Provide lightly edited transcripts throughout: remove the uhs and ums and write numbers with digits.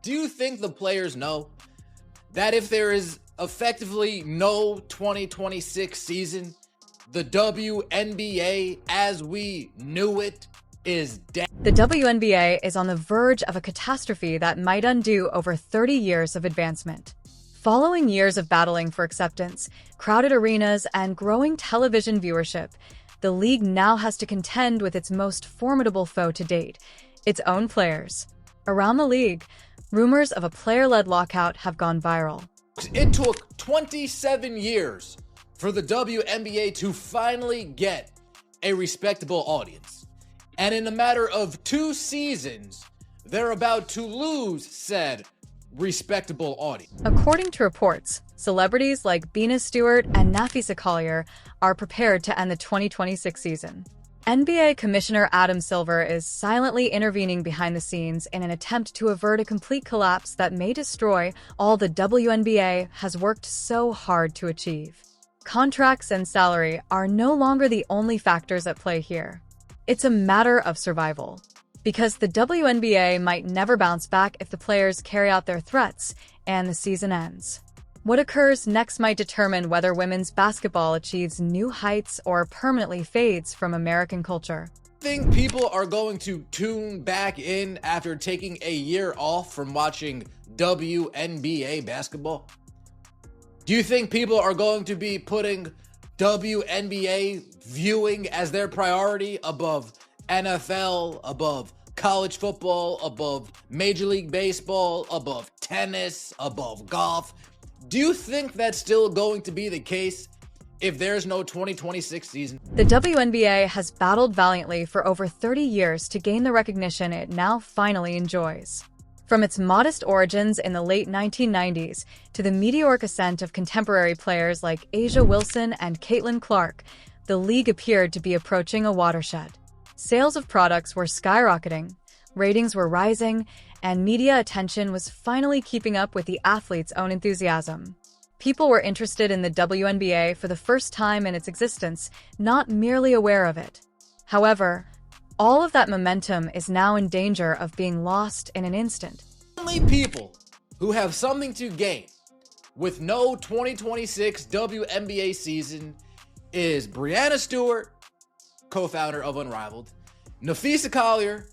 Do you think the players know that if there is effectively no 2026 season, the WNBA as we knew it is dead? The WNBA is on the verge of a catastrophe that might undo over 30 years of advancement. Following years of battling for acceptance, crowded arenas, and growing television viewership, the league now has to contend with its most formidable foe to date, its own players. Around the league, rumors of a player-led lockout have gone viral. It took 27 years for the WNBA to finally get a respectable audience. And in a matter of 2 seasons, they're about to lose said respectable audience. According to reports, celebrities like Bina Stewart and Nafisa Collier are prepared to end the 2026 season. NBA Commissioner Adam Silver is silently intervening behind the scenes in an attempt to avert a complete collapse that may destroy all the WNBA has worked so hard to achieve. Contracts and salary are no longer the only factors at play here. It's a matter of survival. Because the WNBA might never bounce back if the players carry out their threats and the season ends. What occurs next might determine whether women's basketball achieves new heights or permanently fades from American culture. Think people are going to tune back in after taking a year off from watching WNBA basketball? Do you think people are going to be putting WNBA viewing as their priority above NFL, above college football, above Major League Baseball, above tennis, above golf? Do you think that's still going to be the case if there's no 2026 season? The WNBA has battled valiantly for over 30 years to gain the recognition it now finally enjoys. From its modest origins in the late 1990s to the meteoric ascent of contemporary players like A'ja Wilson and Caitlin Clark, the league appeared to be approaching a watershed. Sales of products were skyrocketing, ratings were rising, and media attention was finally keeping up with the athletes' own enthusiasm. People were interested in the WNBA for the first time in its existence, not merely aware of it. However, all of that momentum is now in danger of being lost in an instant. Only people who have something to gain with no 2026 WNBA season is Breanna Stewart, co-founder of Unrivaled, Nafisa Collier,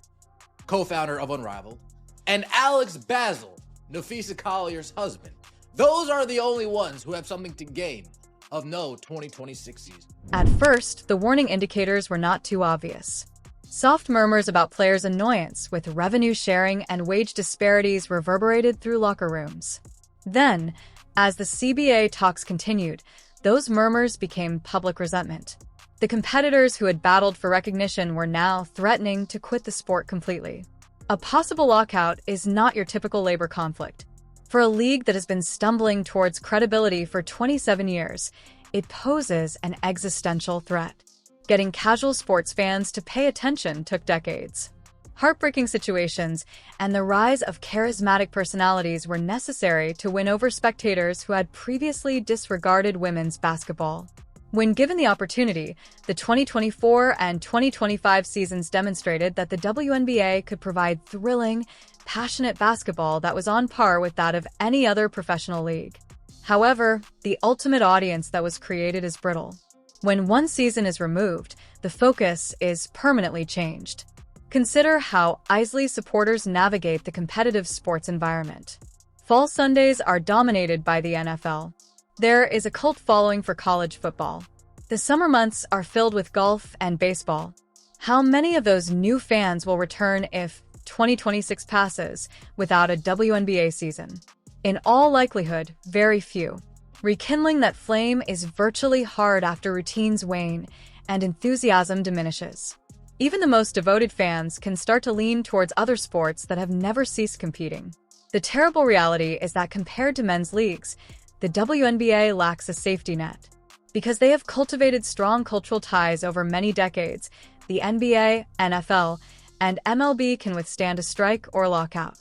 co-founder of Unrivaled, and Alex Basil, Nafisa Collier's husband. Those are the only ones who have something to gain of no 2026 season. At first, the warning indicators were not too obvious. Soft murmurs about players' annoyance with revenue sharing and wage disparities reverberated through locker rooms. Then, as the CBA talks continued, those murmurs became public resentment. The competitors who had battled for recognition were now threatening to quit the sport completely. A possible lockout is not your typical labor conflict. For a league that has been stumbling towards credibility for 27 years, it poses an existential threat. Getting casual sports fans to pay attention took decades. Heartbreaking situations and the rise of charismatic personalities were necessary to win over spectators who had previously disregarded women's basketball. When given the opportunity, the 2024 and 2025 seasons demonstrated that the WNBA could provide thrilling, passionate basketball that was on par with that of any other professional league. However, the ultimate audience that was created is brittle. When one season is removed, the focus is permanently changed. Consider how Isley supporters navigate the competitive sports environment. Fall Sundays are dominated by the NFL. There is a cult following for college football. The summer months are filled with golf and baseball. How many of those new fans will return if 2026 passes without a WNBA season? In all likelihood, very few. Rekindling that flame is virtually hard after routines wane and enthusiasm diminishes. Even the most devoted fans can start to lean towards other sports that have never ceased competing. The terrible reality is that compared to men's leagues, the WNBA lacks a safety net. Because they have cultivated strong cultural ties over many decades, the NBA, NFL, and MLB can withstand a strike or lockout.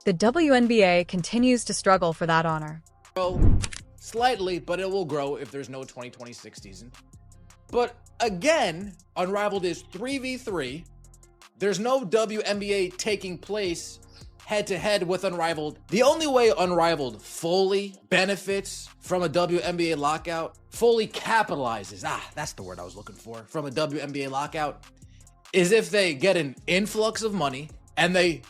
The WNBA continues to struggle for that honor. Slightly, but it will grow if there's no 2026 season. But again, Unrivaled is 3v3. There's no WNBA taking place head-to-head with Unrivaled. The only way Unrivaled fully benefits from a WNBA lockout, fully capitalizes, that's the word I was looking for, from a WNBA lockout, is if they get an influx of money and they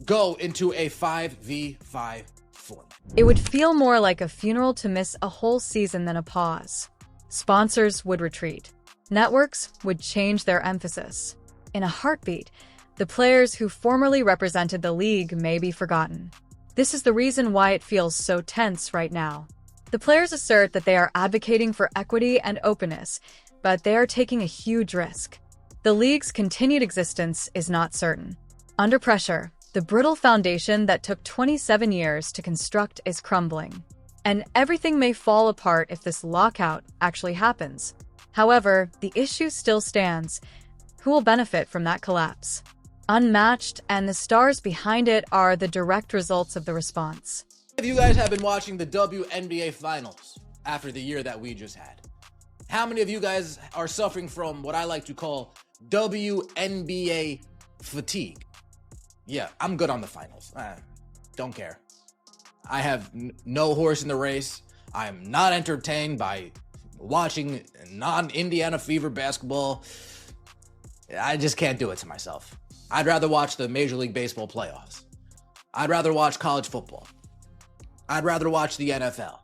go into a 5v5 format. It would feel more like a funeral to miss a whole season than a pause. Sponsors would retreat. Networks would change their emphasis. In a heartbeat, the players who formerly represented the league may be forgotten. This is the reason why it feels so tense right now. The players assert that they are advocating for equity and openness, but they are taking a huge risk. The league's continued existence is not certain. Under pressure, the brittle foundation that took 27 years to construct is crumbling. And everything may fall apart if this lockout actually happens. However, the issue still stands. Who will benefit from that collapse? Unmatched, and the stars behind it are the direct results of the response. If you guys have been watching the WNBA finals after the year that we just had, how many of you guys are suffering from what I like to call WNBA fatigue? Yeah, I'm good on the finals. Don't care. I have no horse in the race. I'm not entertained by watching non-Indiana Fever basketball. I just can't do it to myself. I'd rather watch the Major League Baseball playoffs. I'd rather watch college football. I'd rather watch the NFL.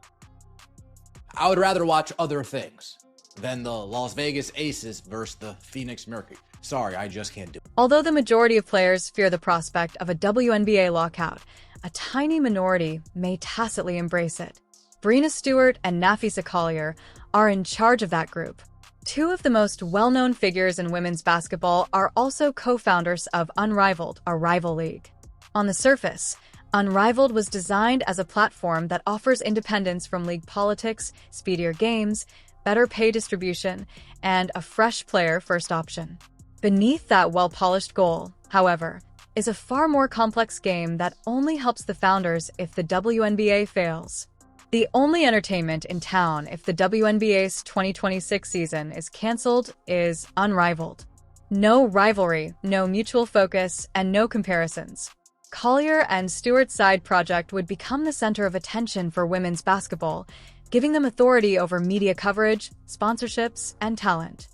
I would rather watch other things than the Las Vegas Aces versus the Phoenix Mercury. Sorry, I just can't do it. Although the majority of players fear the prospect of a WNBA lockout, a tiny minority may tacitly embrace it. Breena Stewart and Nafisa Collier are in charge of that group. Two of the most well-known figures in women's basketball are also co-founders of Unrivaled, a rival league. On the surface, Unrivaled was designed as a platform that offers independence from league politics, speedier games, better pay distribution, and a fresh player first option. Beneath that well-polished goal, however, is a far more complex game that only helps the founders if the WNBA fails. The only entertainment in town if the WNBA's 2026 season is canceled is Unrivaled. No rivalry, no mutual focus, and no comparisons. Collier and Stewart's side project would become the center of attention for women's basketball, giving them authority over media coverage, sponsorships, and talent.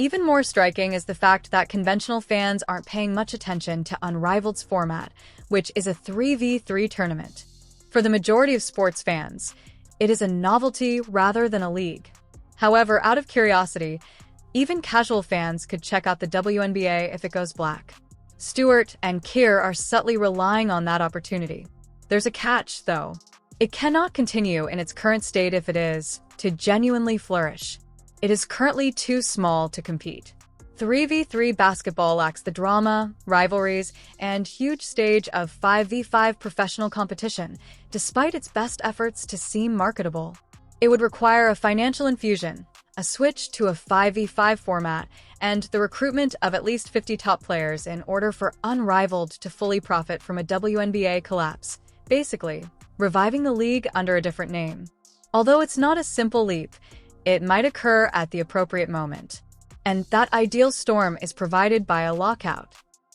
Even more striking is the fact that conventional fans aren't paying much attention to Unrivaled's format, which is a 3v3 tournament. For the majority of sports fans, it is a novelty rather than a league. However, out of curiosity, even casual fans could check out the WNBA if it goes black. Stewart and Keir are subtly relying on that opportunity. There's a catch, though. It cannot continue in its current state if it is to genuinely flourish. It is currently too small to compete. 3v3 basketball lacks the drama, rivalries, and huge stage of 5v5 professional competition, despite its best efforts to seem marketable. It would require a financial infusion, a switch to a 5v5 format, and the recruitment of at least 50 top players in order for Unrivaled to fully profit from a WNBA collapse, basically, reviving the league under a different name. Although it's not a simple leap, it might occur at the appropriate moment. And that ideal storm is provided by a lockout.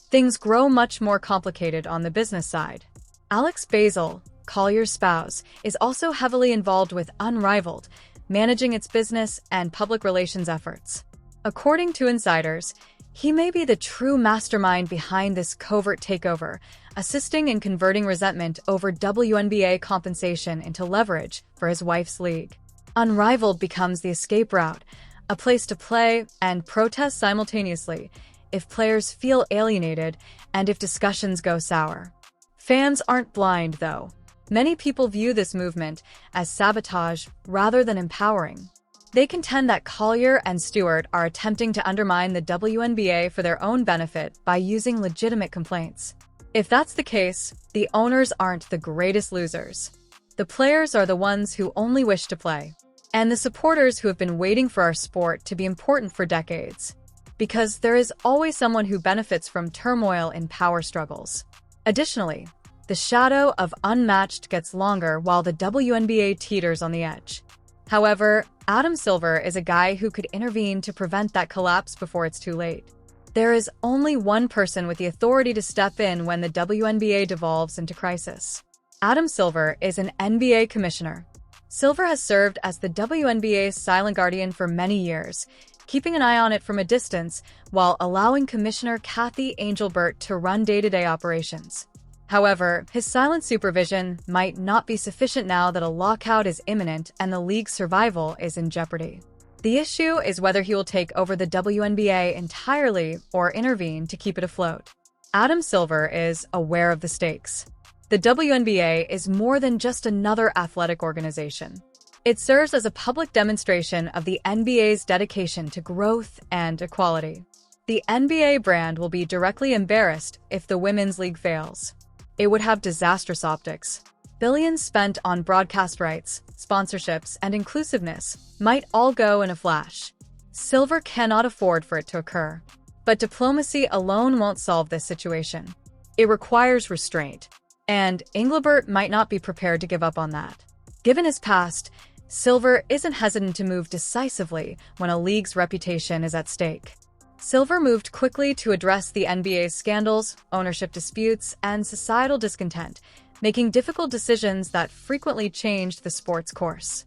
Things grow much more complicated on the business side. Alex Basil, Collier's spouse, is also heavily involved with Unrivaled, managing its business and public relations efforts. According to insiders, he may be the true mastermind behind this covert takeover, assisting in converting resentment over WNBA compensation into leverage for his wife's league. Unrivaled becomes the escape route, a place to play and protest simultaneously if players feel alienated and if discussions go sour. Fans aren't blind, though. Many people view this movement as sabotage rather than empowering. They contend that Collier and Stewart are attempting to undermine the WNBA for their own benefit by using legitimate complaints. If that's the case, the owners aren't the greatest losers. The players are the ones who only wish to play, and the supporters who have been waiting for our sport to be important for decades. Because there is always someone who benefits from turmoil in power struggles. Additionally, the shadow of Unmatched gets longer while the WNBA teeters on the edge. However, Adam Silver is a guy who could intervene to prevent that collapse before it's too late. There is only one person with the authority to step in when the WNBA devolves into crisis. Adam Silver is an NBA commissioner. Silver has served as the WNBA's silent guardian for many years, keeping an eye on it from a distance while allowing Commissioner Kathy Angelbert to run day-to-day operations. However, his silent supervision might not be sufficient now that a lockout is imminent and the league's survival is in jeopardy. The issue is whether he will take over the WNBA entirely or intervene to keep it afloat. Adam Silver is aware of the stakes. The WNBA is more than just another athletic organization. It serves as a public demonstration of the NBA's dedication to growth and equality. The NBA brand will be directly embarrassed if the women's league fails. It would have disastrous optics. Billions spent on broadcast rights, sponsorships, and inclusiveness might all go in a flash. Silver cannot afford for it to occur. But diplomacy alone won't solve this situation. It requires restraint. And Engelbert might not be prepared to give up on that. Given his past, Silver isn't hesitant to move decisively when a league's reputation is at stake. Silver moved quickly to address the NBA's scandals, ownership disputes, and societal discontent, making difficult decisions that frequently changed the sport's course.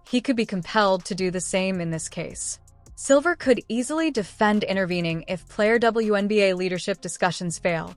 He could be compelled to do the same in this case. Silver could easily defend intervening if player WNBA leadership discussions fail,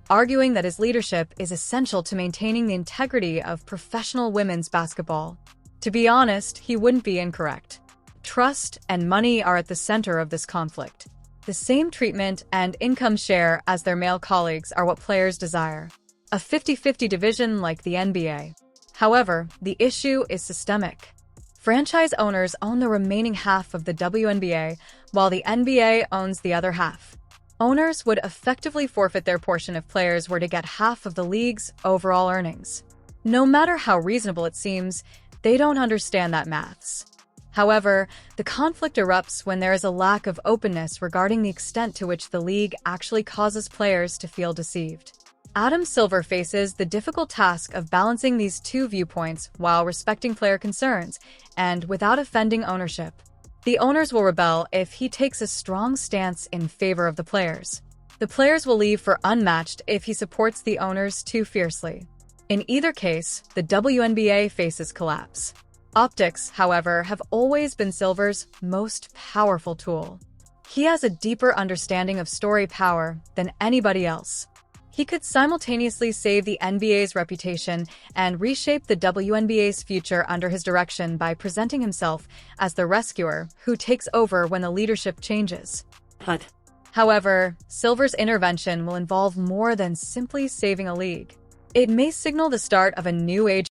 arguing that his leadership is essential to maintaining the integrity of professional women's basketball. To be honest, he wouldn't be incorrect. Trust and money are at the center of this conflict. The same treatment and income share as their male colleagues are what players desire. A 50-50 division like the NBA. However, the issue is systemic. Franchise owners own the remaining half of the WNBA, while the NBA owns the other half. Owners would effectively forfeit their portion if players were to get half of the league's overall earnings. No matter how reasonable it seems, they don't understand that maths. However, the conflict erupts when there is a lack of openness regarding the extent to which the league actually causes players to feel deceived. Adam Silver faces the difficult task of balancing these two viewpoints while respecting player concerns and without offending ownership. The owners will rebel if he takes a strong stance in favor of the players. The players will leave for unmatched if he supports the owners too fiercely. In either case, the WNBA faces collapse. Optics, however, have always been Silver's most powerful tool. He has a deeper understanding of story power than anybody else. He could simultaneously save the NBA's reputation and reshape the WNBA's future under his direction by presenting himself as the rescuer who takes over when the leadership changes. However, Silver's intervention will involve more than simply saving a league. It may signal the start of a new age